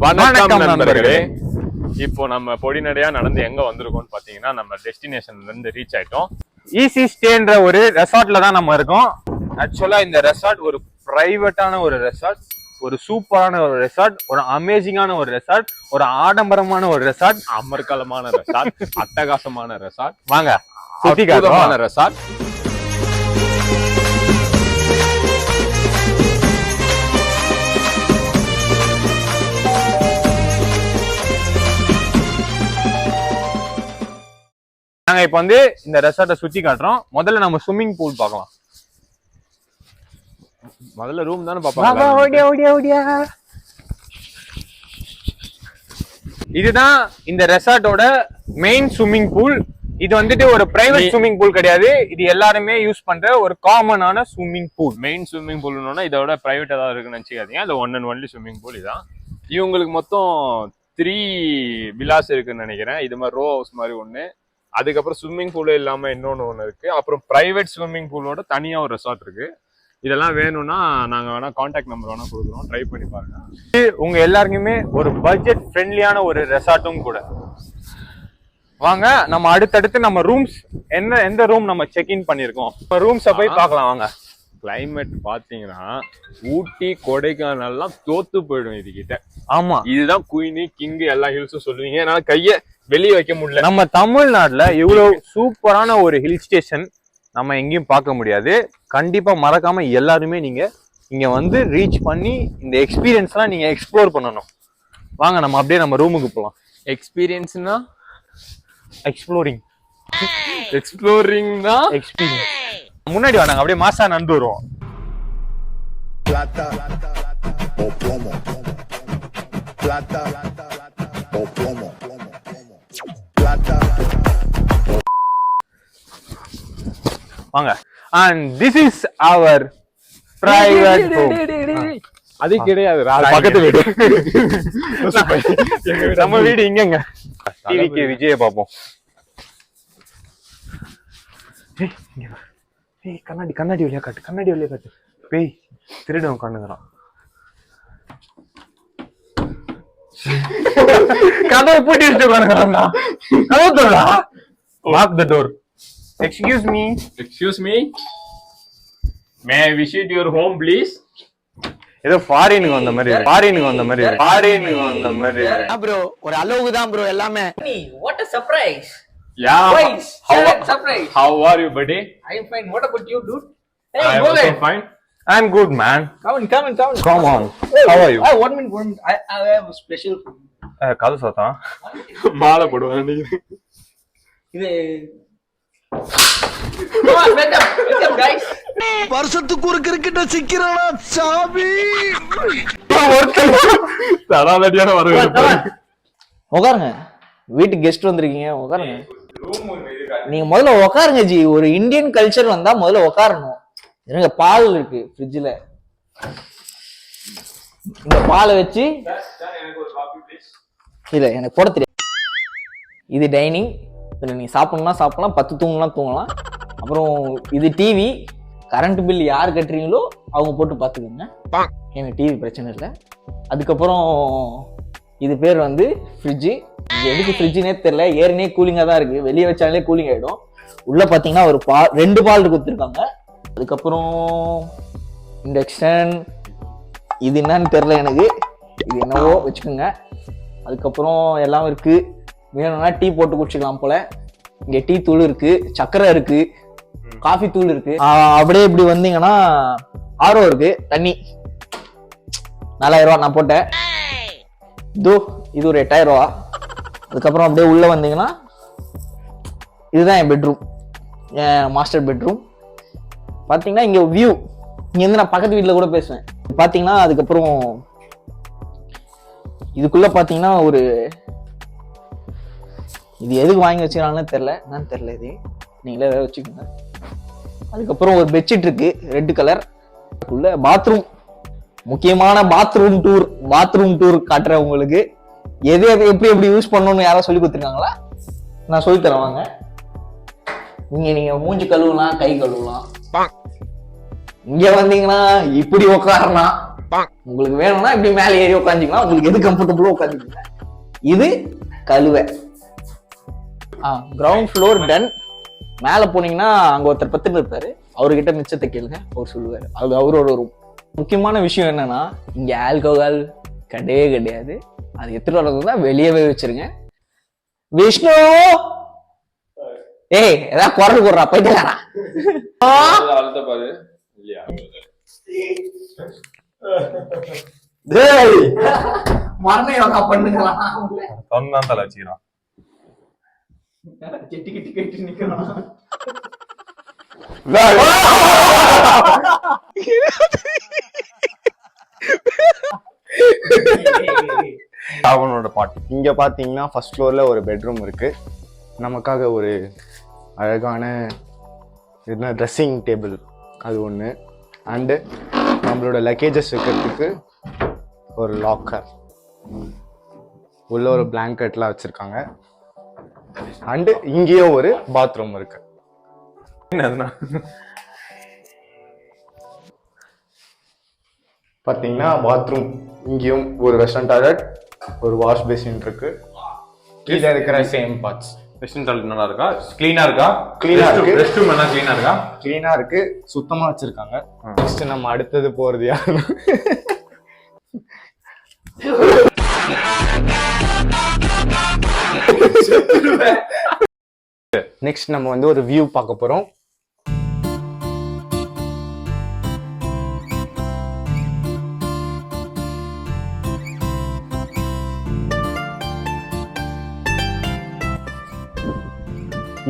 வணக்கம் நண்பர்களே. இப்போ நம்ம பொடிநடையா நடந்து எங்க வந்திருக்கோம்னு பாத்தீங்கன்னா நம்ம டெஸ்டினேஷன்ல இருந்து ரீச் ஆயிட்டோம். ஈஸி ஸ்டேன்ற ஒரு ரெசார்ட்ல தான் நம்ம இருக்கோம். ஆக்சுவலா இந்த ரெசார்ட் ஒரு பிரைவேட்டான ஒரு ரெசார்ட், ஒரு சூப்பரான ஒரு ரெசார்ட், ஒரு அமேசிங்கான ஒரு ரெசார்ட், ஒரு ஆடம்பரமான ஒரு ரெசார்ட், அமர்கலமான ரெசார்ட், அட்டகாசமான ரெசார்ட், வாங்க சுத்திகாரமான ரெசார்ட். நாங்க இப்ப வந்து இந்த ரெசார்ட்டை சுத்தி காட்டுறோம். முதல்ல நம்ம ஸ்விம்மிங் பூல் பார்க்கலாம். முதல்ல ரூம் தானே பாப்பாங்க. இதுதான் இந்த ரெசார்ட்டோட மெயின் ஸ்விம்மிங் பூல். இது வந்துட்டு ஒரு பிரைவேட் ஸ்விம்மிங் பூல் கிடையாது, இது எல்லாருமே யூஸ் பண்ற ஒரு காமனான ஸ்விம்மிங் பூல். மெயின் ஸ்விம்மிங் பூல்னா இதோட பிரைவேட் ஏதாவது இருக்குன்னு நினைச்சுக்காதீங்க. அது one and only swimming pool இதான். இவங்களுக்கு மொத்தம் 3 விலாஸ் இருக்குன்னு நினைக்கிறேன். இது மாதிரி ரோ ஹவுஸ் மாதிரி ஒண்ணு, அதுக்கப்புறம் ஸ்விம்மிங் பூலே இல்லாம இன்னொன்னு ஒண்ணு இருக்கு, அப்புறம் பிரைவேட் ஸ்விம்மிங் பூலோட தனியா ஒரு ரெசார்ட் இருக்கு. இதெல்லாம் வேணும்னா நாங்க வேணா கான்டாக்ட் நம்பர் வேணா கொடுக்குறோம், ட்ரை பண்ணி பாருங்க. உங்க எல்லாருக்குமே ஒரு பட்ஜெட் ஃப்ரெண்ட்லியான ஒரு ரெசார்ட்டும் கூட. வாங்க நம்ம அடுத்தடுத்து நம்ம ரூம்ஸ் எந்த ரூம் நம்ம செக் இன் பண்ணிருக்கோம், ரூம்ஸை போய் பார்க்கலாம். வாங்க. கிளைமேட் பாத்தீங்கன்னா ஊட்டி கொடைக்கானல்லாம் தோத்து போயிடும் இதுகிட்ட. ஆமா, இதுதான் குயினி கிங் எல்லா ஹில்ஸும் சொல்லுவீங்க, என்னால கைய வெளியே வைக்க முடியல. நம்ம தமிழ்நாட்டுல இவ்வளவு சூப்பரான ஒரு ஹில் ஸ்டேஷன் நம்ம எங்கேயும் பார்க்க முடியாது. கண்டிப்பா மறக்காம எல்லாருமே நீங்க இங்க வந்து ரீச் பண்ணி இந்த எக்ஸ்பீரியன்ஸ்லாம் நீங்க எக்ஸ்ப்ளோர் பண்ணணும். வாங்க நம்ம அப்படியே நம்ம ரூமுக்கு போகலாம். எக்ஸ்பீரியன்ஸ்னா எக்ஸ்ப்ளோரிங் தான் எக்ஸ்பீரியன்ஸ். முன்னாடி வா, நாங்க அப்படியே மாசா நடந்து வருவோம். வாங்க. And this is our private room. அது கிடையாது, பக்கத்து வீடு. நம்ம வீடு இங்கங்க. டிவிக்கு விஜய பாப்போம். கண்ணாடி வழியா காட்டு. பேய் திருடம் கண்ணுங்கிறான். கதவை பூட்டி வச்சு உட்காந்துக்கிறான்டா. கதவை தோடா. Lock the door. Excuse me. May I visit your home please? ஏதோ ஃபாரினுக்கு வந்த மாதிரி. bro ஒரு அளவுக்கு தான் bro எல்லாமே. What a surprise! Yeah. Surprise! How are you, buddy? I am fine. What about you, dude? Hey, I am also fine. I'm good, man. Come on. How are you? One minute. I have a special. கதை சத்தா மாலை போடுவாங்க நினைக்கிறேன். இது welcome guys. வருஷத்துக்கு ஒரு கிரிக்கெட்ட சிக்கிறடா சாமி. தடாலடியான வரவேற்பு. உட்காருங்க, வீட்டுக்கு கெஸ்ட் வந்திருக்கீங்க, உட்காருங்க. நீங்க முதல்ல உட்காருங்க ஜி. ஒரு இந்தியன் கல்ச்சர் வந்தா முதல்ல உட்காரணும். எனக்கு பால் இருக்கு ஃப்ரிட்ஜ்ல, இந்த பாலை வச்சு இல்ல எனக்கு போட தெரியாது. இது டைனிங், இதுல நீங்க சாப்பிடணும்னா சாப்பிடலாம், 10 தூங்கலாம். அப்புறம் இது டிவி. கரண்ட் பில் யார் கட்டுறீங்களோ அவங்க போட்டு பார்த்துக்கோங்க, எனக்கு டிவி பிரச்சனை இல்லை. அதுக்கப்புறம் இது பேர் வந்து ஃப்ரிட்ஜு. இது எதுக்கு ஃப்ரிட்ஜுனே தெரியல, ஏற்கனவே கூலிங்காக தான் இருக்கு, வெளியே வச்சாலே கூலிங் ஆகிடும். உள்ள பார்த்தீங்கன்னா ஒரு 2 பால் கொடுத்துருக்காங்க. அதுக்கப்புறம் இண்டக்ஷன், இது என்னன்னு தெரியல எனக்கு, இது என்னவோ வச்சுக்கோங்க. அதுக்கப்புறம் எல்லாம் இருக்கு, வேணும்னா டீ போட்டு குடிச்சுக்கலாம் போல. இங்க டீ தூள் இருக்கு, சக்கரை இருக்கு, காஃபி தூள் இருக்கு. அப்படியே இப்படி வந்தீங்கன்னா ஆரோ இருக்கு, தண்ணி 4000 ரூபா நான் போட்டேன். இது ஒரு 8000 ரூபா. அதுக்கப்புறம் அப்படியே உள்ள வந்தீங்கன்னா இதுதான் என் பெட்ரூம், என் மாஸ்டர் பெட்ரூம். பாத்தீங்கன்னா இங்க வியூ, இங்க இருந்து நான் பக்கத்து வீட்டுல கூட பேசுவேன் பாத்தீங்கன்னா. அதுக்கப்புறம் இதுக்குள்ள பாத்தீங்கன்னா ஒரு இது எதுக்கு வாங்கி வச்சுக்கிறாங்கன்னு தெரியல, என்னன்னு தெரியல, இது நீங்களே வேற வச்சுக்கோங்க. அதுக்கப்புறம் ஒரு பெட்ஷீட் இருக்கு ரெட் கலர். உள்ள பாத்ரூம், முக்கியமான பாத்ரூம் டூர் காட்டுறேன் உங்களுக்கு. எது எப்படி யூஸ் பண்ணணும்னு யாராவது சொல்லி கொடுத்துருக்காங்களா? நான் சொல்லி தரேன் வாங்க. நீங்க மூஞ்சி கழுவலாம், கை கழுவலாம். இங்க வந்தீங்கன்னா இப்படி உட்காரலாம், உங்களுக்கு வேணும்னா இப்படி மேலே ஏறி உட்காந்துக்கலாம், உங்களுக்கு எது கம்ஃபர்டபுளோ உட்காந்துக்கலாம். இது கழுவை. Ground floor ton. மேல போனீங்கன்னா அங்க ஒருத்தர் பத்துட்டு இருப்பாரு, அவர்கிட்ட மிச்சத்தை கேளுங்க, அவர் சொல்லுவாரு. அது அவரோட ரூம். முக்கியமான விஷயம் என்னன்னா, இங்க ஆல்கோஹால் கிடையவே கிடையாது. அது எடுத்துட்டு வர்றதுன்னா வெளியவே வச்சிருங்க. விஷ்ணு, ஏய் ஏதாவது குரல் போடுறா, போயிட்டு பாரு இல்லையா? மரண யோகா பண்ணுங்களா? சொன்னான் தலை வச்சுக்கிறான். கெட்டி கெட்டி கெட்டி நிக்கிறான். அவனோட பாட்டு. இங்க பாத்தீங்கன்னா ஃபர்ஸ்ட் ஃப்ளோர்ல ஒரு பெட்ரூம் இருக்கு. நமக்காக ஒரு அழகான என்ன ட்ரெஸ்ஸிங் டேபிள் அது ஒன்று. அண்டு நம்மளோட லக்கேஜஸ் வைக்கிறதுக்கு ஒரு லாக்கர், உள்ள ஒரு பிளாங்கெட்லாம் வச்சிருக்காங்க. அண்டு இங்கேயும் ஒரு பாத்ரூம் இருக்கு. என்னதுன்னா பார்த்தீங்கன்னா பாத்ரூம் இங்கேயும் ஒரு வெஸ்டர்ன் டாய்லெட், ஒரு வாஷ் பேசின் இருக்கு. கீழே இருக்கிற சேம் பார்ட்ஸ். வெஸ்டர்ன் டாய்லெட் நல்லா இருக்கா? கிளீனா இருக்கா? Clean-ஆ இருக்கு. ரெஸ்ட் ரூம் எல்லாம் கிளீனா இருக்கா? கிளீனா இருக்கு, சுத்தமா வச்சிருக்காங்க. நெக்ஸ்ட் நம்ம அடுத்தது போறது யாரு? நெக்ஸ்ட் நம்ம வந்து ஒரு வியூ பார்க்க போறோம்.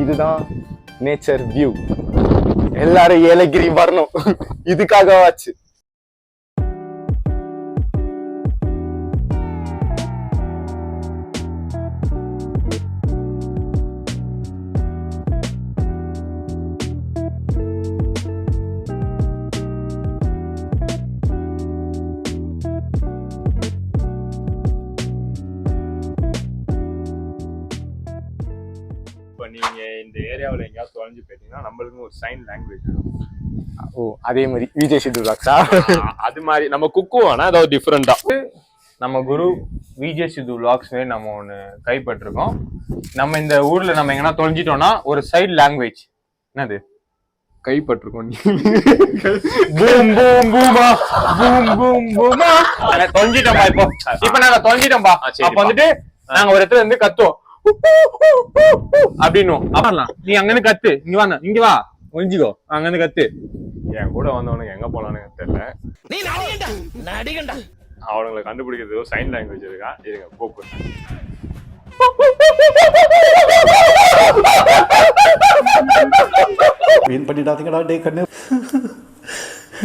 இதுதான் நேச்சர் வியூ. எல்லாரும் ஏலகிரி வரணும், இதுக்காகவாச்சு. இப்ப நீங்க இந்த ஏரியாவில் எங்கேயாவது தொலைஞ்சு போயிட்டீங்கன்னா நம்மளுக்கும் ஒரு சைன் லாங்குவேஜ். ஓ, அதே மாதிரி விஜய் சித்து விலாக்ஸா? அது மாதிரி நம்ம குக்குவானா அதாவது டிஃப்ரெண்டா. நம்ம குரு விஜே சித்து விலாக்ஸ் நம்ம ஒன்று கைப்பற்றிருக்கோம். நம்ம இந்த ஊர்ல நம்ம எங்கன்னா தொலைஞ்சிட்டோம்னா ஒரு சைடு லாங்குவேஜ் என்னது கைப்பற்றிருக்கோம். பூம் பூம் பூமா பூம் பூம் பூமா தொலைஞ்சிட்டோம்பா. இப்போ நாங்க தொலைஞ்சிட்டோம்பா. அப்ப வந்துட்டு நாங்க ஒரு இடத்துல இருந்து கத்துவோம் அப்படின்னு. அப்பலாம் நீ அங்க இருந்து கத்து, இங்க வா, இங்க வா, ஒழிஞ்சிக்கோ, அங்க இருந்து கத்து. என் கூட வந்தவனுக்கு எங்க போலான்னு தெரியல. அவனுங்களை கண்டுபிடிக்கிறது சைன் லாங்குவேஜ் இருக்கா? இருங்க போக்கு. வீண் பண்ணிடாதீங்கடா டே கண்ணு.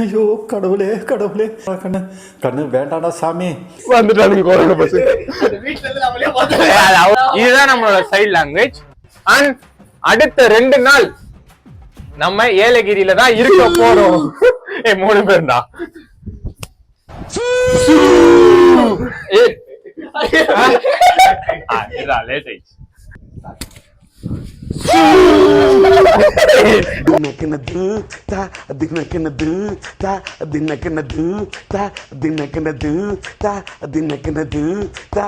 ஐயோ கடவுளே கடவுளே, கண்ணு கண்ணு வேண்டாடா சாமி. வந்துட்டானுங்க கொரோனா பஸ். இதுதான் நம்மளோட சைடு லாங்குவேஜ். அண்ட் அடுத்த 2 நாள் நம்ம ஏலகிரியில தான் இருக்க போறோம். 3 பேர் தான். லேட் ஆயிடுச்சு. Dinakana do ta, dinakana do ta, dinakana do ta, dinakana do ta, dinakana do ta.